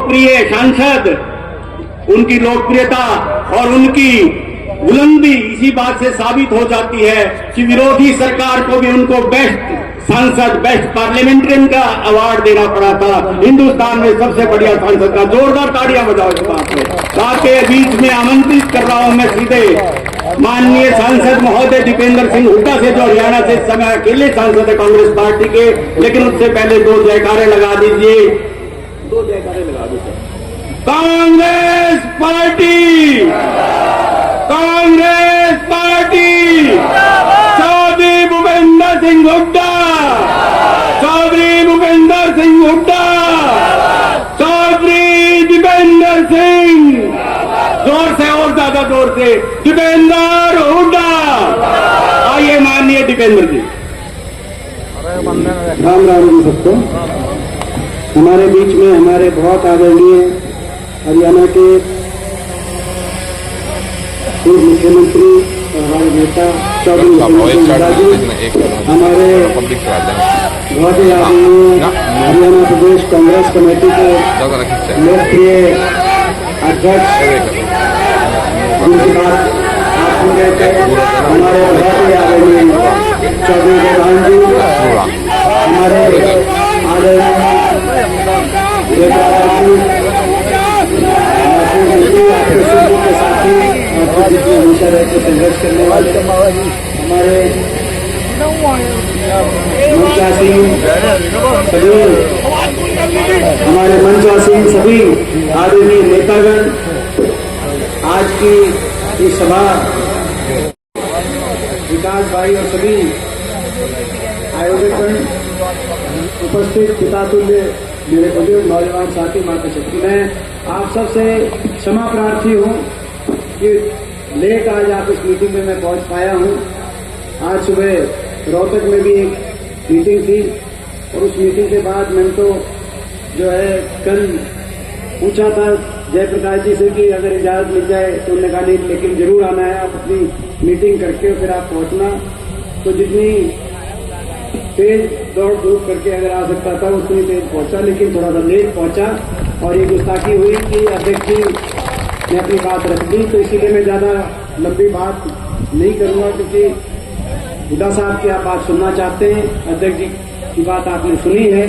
लोकप्रिय सांसद, उनकी लोकप्रियता और उनकी बुलंदी इसी बात से साबित हो जाती है कि विरोधी सरकार को भी उनको बेस्ट सांसद, बेस्ट पार्लियामेंट्रियन का अवार्ड देना पड़ा था। हिंदुस्तान में सबसे बढ़िया सांसद का जोरदार तालियां बजाओ इस बात में। आपके बीच में आमंत्रित कर रहा हूं मैं सीधे माननीय सांसद महोदय दीपेंद्र सिंह हुड्डा से, जो हरियाणा से इस समय अकेले सांसद है कांग्रेस पार्टी के, लेकिन उससे पहले दो जयकारे लगा दीजिए, दो जयकारे लगा दीजिए। कांग्रेस पार्टी, कांग्रेस पार्टी, चौधरी भूपेंद्र सिंह हुड्डा, चौधरी भूपेंद्र सिंह हुड्डा, चौधरी दीपेंद्र सिंह, जोर से और ज्यादा जोर से, दीपेंद्र हुड्डा। आइए माननीय दीपेंद्र जी। राम राम जी सबको। हमारे बीच में हमारे बहुत आदरणीय हरियाणा के पूर्व मुख्यमंत्री और हमारे नेता चौधरी हमारे बहुत ही आदरणीय हरियाणा प्रदेश कांग्रेस कमेटी के लोकप्रिय अध्यक्ष, जिनकी बात आप सुन रहे थे, हमारे बहुत ही आदरणीय चौधरी प्रधान जी, हमारे आदरणीय के साथी और जितने हमेशा रहते संघर्ष करने वाले हमारे मंचासीन सभी, हमारे मंचासीन सभी आदरणीय नेतागण, आज की इस सभा विकास भाई और सभी आयोजकगण, उपस्थित पितातुल्य मेरे बुजुर्ग नौजवान साथी, माता शक्ति, मैं आप सबसे क्षमा प्रार्थी हूँ कि लेट आज आप इस मीटिंग में मैं पहुँच पाया हूँ। आज सुबह रोहतक में भी एक मीटिंग थी और उस मीटिंग के बाद मैंने तो जो है कल पूछा था जयप्रकाश जी से कि अगर इजाजत मिल जाए तो उन्होंने कहा नहीं, लेकिन जरूर आना है, आप अपनी मीटिंग करके फिर आप पहुंचना। तो जितनी तेज दौड़ धूप करके अगर आ सकता था उतनी तेज पहुंचा, लेकिन थोड़ा सा लेट पहुंचा और ये गुस्ताखी हुई कि अध्यक्ष जी ने अपनी बात रख दी। तो इसीलिए मैं ज्यादा लंबी बात नहीं करूंगा, क्योंकि हुड्डा साहब की आप बात सुनना चाहते हैं, अध्यक्ष जी की बात आपने सुनी है।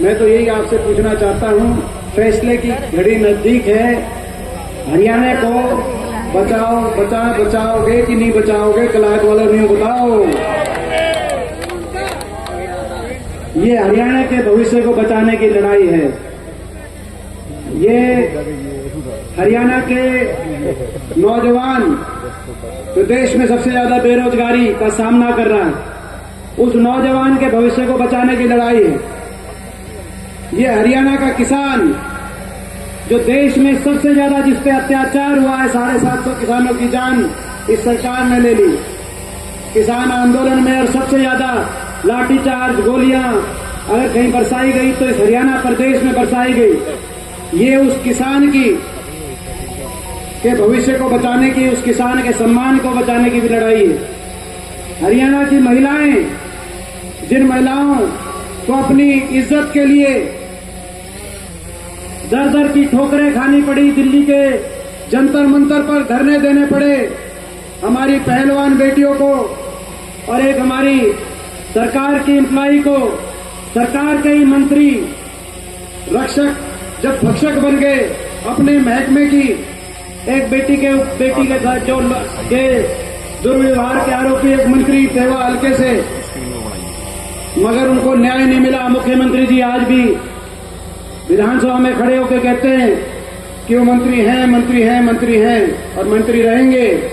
मैं तो यही आपसे पूछना चाहता हूं, फैसले की घड़ी नजदीक है, हरियाणा को बचाओगे कि नहीं बचाओगे? कलाक वालों ने बताओ। ये हरियाणा के भविष्य को बचाने की लड़ाई है। ये हरियाणा के नौजवान जो देश में सबसे ज्यादा बेरोजगारी का सामना कर रहा है, उस नौजवान के भविष्य को बचाने की लड़ाई है। ये हरियाणा का किसान जो देश में सबसे ज्यादा जिस पे अत्याचार हुआ है, 750 किसानों की जान इस सरकार ने ले ली किसान आंदोलन में, और सबसे ज्यादा लाठीचार्ज, गोलियां अगर कहीं बरसाई गई तो इस हरियाणा प्रदेश में बरसाई गई। ये उस किसान के भविष्य को बचाने की, उस किसान के सम्मान को बचाने की भी लड़ाई है। हरियाणा की महिलाएं, जिन महिलाओं को अपनी इज्जत के लिए दर दर की ठोकरें खानी पड़ी, दिल्ली के जंतर मंतर पर धरने देने पड़े, हमारी पहलवान बेटियों को और एक हमारी सरकार की एम्प्लॉई को, सरकार के ही मंत्री रक्षक जब भक्षक बन गए, अपने महकमे की एक बेटी के साथ जो के दुर्व्यवहार के आरोपी एक मंत्री थे वो हल्के से, मगर उनको न्याय नहीं मिला। मुख्यमंत्री जी आज भी विधानसभा में खड़े होकर कहते हैं कि वो मंत्री हैं, मंत्री हैं, मंत्री हैं और मंत्री रहेंगे।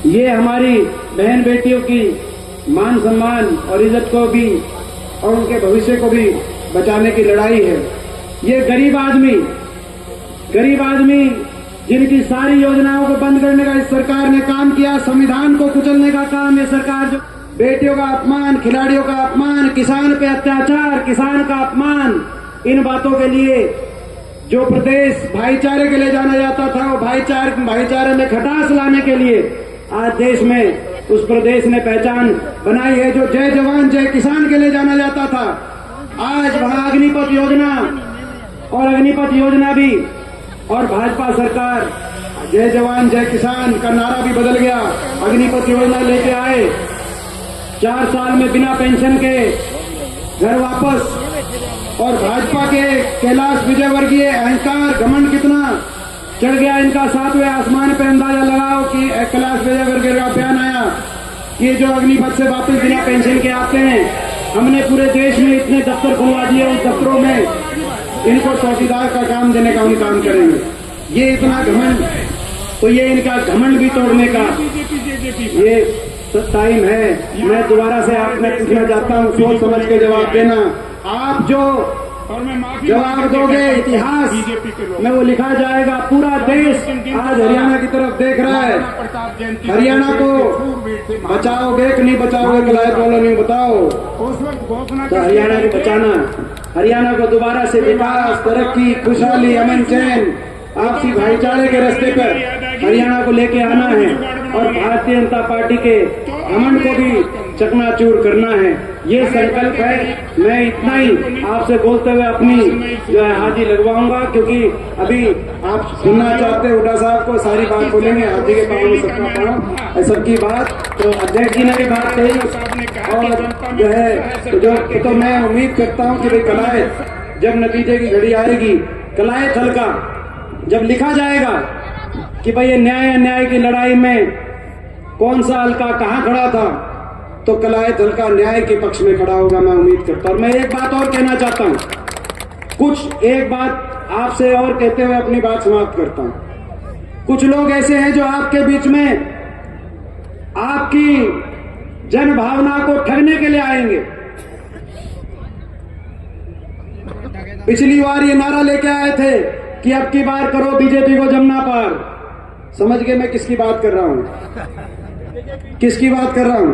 ये हमारी बहन बेटियों की मान सम्मान और इज्जत को भी और उनके भविष्य को भी बचाने की लड़ाई है। ये गरीब आदमी जिनकी सारी योजनाओं को बंद करने का इस सरकार ने काम किया, संविधान को कुचलने का काम ये सरकार, जो बेटियों का अपमान, खिलाड़ियों का अपमान, किसान पे अत्याचार, किसान का अपमान, इन बातों के लिए जो प्रदेश भाईचारे के लिए जाना जाता था, वो भाईचारे में खटास लाने के लिए आज देश में उस प्रदेश ने पहचान बनाई है। जो जय जवान जय किसान के लिए जाना जाता था, आज वहां अग्निपथ योजना और अग्निपथ योजना भी, और भाजपा सरकार जय जवान जय किसान का नारा भी बदल गया। अग्निपथ योजना लेके आए, 4 साल में बिना पेंशन के घर वापस। और भाजपा के कैलाश विजयवर्गीय अहंकार घमंड कितना चढ़ गया इनका 7वें आसमान पे। अंदाजा लगाओ कि कैलाश विजयवर्गीय का बयान आया कि जो अग्निपथ से वापस बिना पेंशन के आते हैं, हमने पूरे देश में इतने दफ्तर खुलवा दिए, उन दफ्तरों में इनको चौकीदार का काम देने का हम काम करेंगे। ये इतना घमंड, तो ये इनका घमंड भी तोड़ने का ये टाइम है। मैं दोबारा से आपने पूछना चाहता हूँ, सोच समझ के जवाब देना। आप जो जवाब दोगे इतिहास में वो लिखा जाएगा। पूरा देश आज हरियाणा की तरफ देख रहा है। हरियाणा को बचाओगे कि नहीं बचाओगे? कलायत वालों ने बताओ। तो हरियाणा को बचाना, हरियाणा को दोबारा से विकास, तरक्की, खुशहाली, अमन चैन, आपसी भाईचारे के रास्ते पर हरियाणा को लेके आना है और भारतीय जनता पार्टी के घमंड को भी चकनाचूर करना है। ये संकल्प है। मैं इतना ही आपसे बोलते हुए अपनी जो है हाजी लगवाऊंगा, क्योंकि अभी आप सुनना चाहते हुड्डा साहब को सारी बात बोलेंगे। हाजी के पाँव में सबका पाँव, सबकी बात तो अध्यक्ष जी ने भी बात कही। और जो है तो मैं उम्मीद करता हूँ कि भाई कलायत जब नतीजे की घड़ी आएगी, कलायत हल्का जब लिखा जाएगा कि भाई ये न्याय अन्याय की लड़ाई में कौन सा हल्का कहाँ खड़ा था, तो कलायत हल्का न्याय के पक्ष में खड़ा होगा, मैं उम्मीद करता हूं। और मैं एक बात और कहना चाहता हूं, एक बात आपसे और कहते हुए अपनी बात समाप्त करता हूं। कुछ लोग ऐसे हैं जो आपके बीच में आपकी जन भावना को ठगने के लिए आएंगे। पिछली बार ये नारा लेके आए थे कि अब की बार करो बीजेपी को जमना पार। समझ गए मैं किसकी बात कर रहा हूं? किसकी बात कर रहा हूं?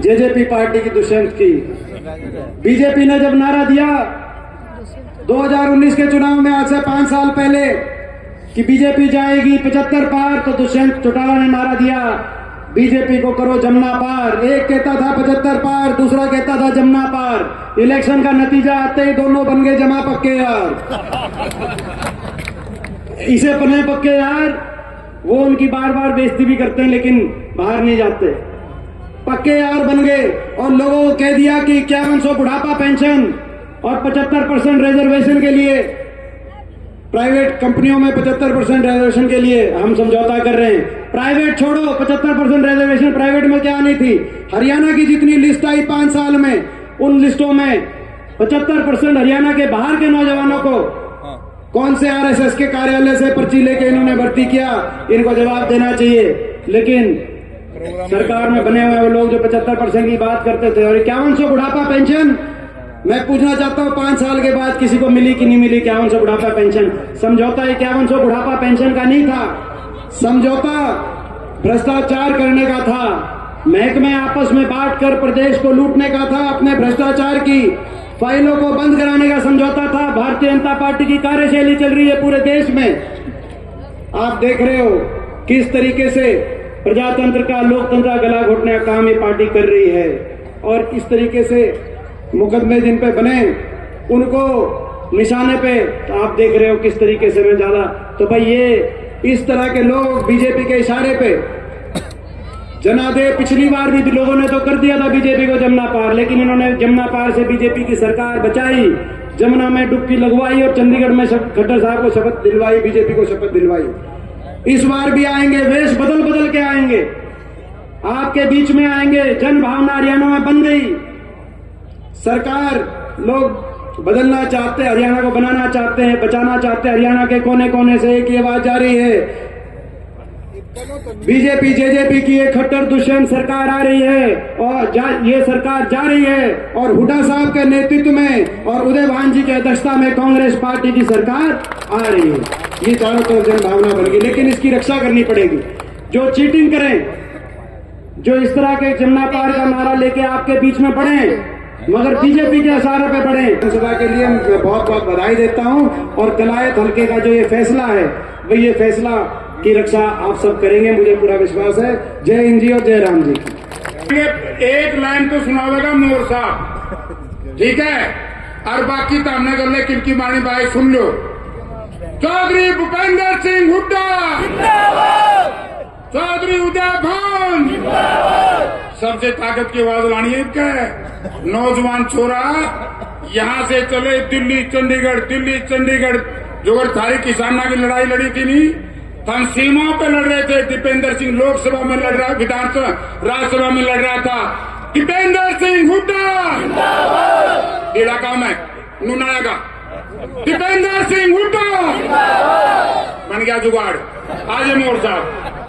जेजेपी पार्टी की, दुष्यंत की। बीजेपी ने जब नारा दिया 2019 के चुनाव में, आज से 5 साल पहले, कि बीजेपी जाएगी 75 पार, तो दुष्यंत चौटाला ने नारा दिया बीजेपी को करो जमना पार। एक कहता था 75 पार, दूसरा कहता था जमना पार। इलेक्शन का नतीजा आते ही दोनों बन गए जमा पक्के यार। इसे बने पक्के यार, वो उनकी बार बार बेइज्जती भी करते हैं लेकिन बाहर नहीं जाते। पक्के यार बन गए और लोगों को कह दिया कि 5100 बुढ़ापा पेंशन और 75% रिजर्वेशन के लिए, प्राइवेट कंपनियों में 75% रिजर्वेशन के लिए हम समझौता कर रहे हैं। प्राइवेट छोड़ो, 75% रिजर्वेशन प्राइवेट में क्या आनी थी? हरियाणा की जितनी लिस्ट आई 5 साल में, उन लिस्टों में 75% हरियाणा के बाहर के नौजवानों को कौन से आरएसएस के कार्यालय से पर्ची लेके इन्होंने भर्ती किया? इनको जवाब देना चाहिए। लेकिन सरकार में बने हुए वो लोग जो 75% की बात करते थे, और 5100 बुढ़ापा पेंशन, मैं पूछना चाहता हूं 5 साल के बाद किसी को मिली कि नहीं मिली 5100 बुढ़ापा पेंशन? समझौता 5100 बुढ़ापा पेंशन का नहीं था, समझौता भ्रष्टाचार करने का था, महकमे आपस में बांटकर प्रदेश को लूटने का था, अपने भ्रष्टाचार की फाइलों को बंद कराने का समझौता था। भारतीय जनता पार्टी की कार्यशैली चल रही है पूरे देश में। आप देख रहे हो किस तरीके से प्रजातंत्र का, लोकतंत्र का गला घोटने का काम ये पार्टी कर रही है। और इस तरीके से मुकदमे जिन पे बने उनको निशाने पे, तो आप देख रहे हो किस तरीके से। मैं ज्यादा तो भाई ये इस तरह के लोग बीजेपी के इशारे पे जनादेश, पिछली बार भी लोगों ने तो कर दिया था बीजेपी को जमुना पार, लेकिन इन्होंने जमुना पार से बीजेपी की सरकार बचाई, जमुना में डुबकी लगवाई और चंडीगढ़ में खट्टर साहब को शपथ दिलवाई, बीजेपी को शपथ दिलवाई। इस बार भी आएंगे, वेश बदल बदल के आएंगे, आपके बीच में आएंगे। जन भावना हरियाणा में बन गई, सरकार लोग बदलना चाहते हैं, हरियाणा को बनाना चाहते हैं, बचाना चाहते हैं। हरियाणा के कोने कोने से एक ही आवाज जा रही है, बीजेपी जेजेपी की एक खट्टर दुष्यंत सरकार आ रही है और ये सरकार जा रही है, और हुड्डा साहब के नेतृत्व में और उदय भान जी की अध्यक्षता में कांग्रेस पार्टी की सरकार आ रही है। ये चारों तरफ जन भावना बन गई, लेकिन इसकी रक्षा करनी पड़ेगी। जो चीटिंग करें, जो इस तरह के जमुना पार का नारा लेके आपके बीच में पड़े, मगर बीजेपी के इशारे पे पड़े, विधानसभा के लिए मैं बहुत बहुत बधाई देता हूं। और कलायत हल्के का जो ये फैसला है, वही ये फैसला की रक्षा आप सब करेंगे, मुझे पूरा विश्वास है। जय हिंद जी और जय राम जी की। एक लाइन तो सुनावेगा मोर साहब, ठीक है? और बाकी तो हमने कर ले किनकी मानी भाई सुन लो। चौधरी भूपेंद्र सिंह हुड्डा, चौधरी उदय भान, सबसे ताकत की आवाज लानी है। क्या नौजवान छोरा यहाँ से चले दिल्ली चंडीगढ़ जो थारी किसाना की लड़ाई लड़ी थी नहीं, हम सीमा पे लड़ रहे थे। दीपेंद्र सिंह लोकसभा में लड़ रहा, विधानसभा राज्यसभा में लड़ रहा था। दीपेंद्र सिंह हुड्डा डेढ़ा काम है नूनाया का। दीपेंद्र सिंह हुड्डा बन गया जुगाड़। आज मोर साहब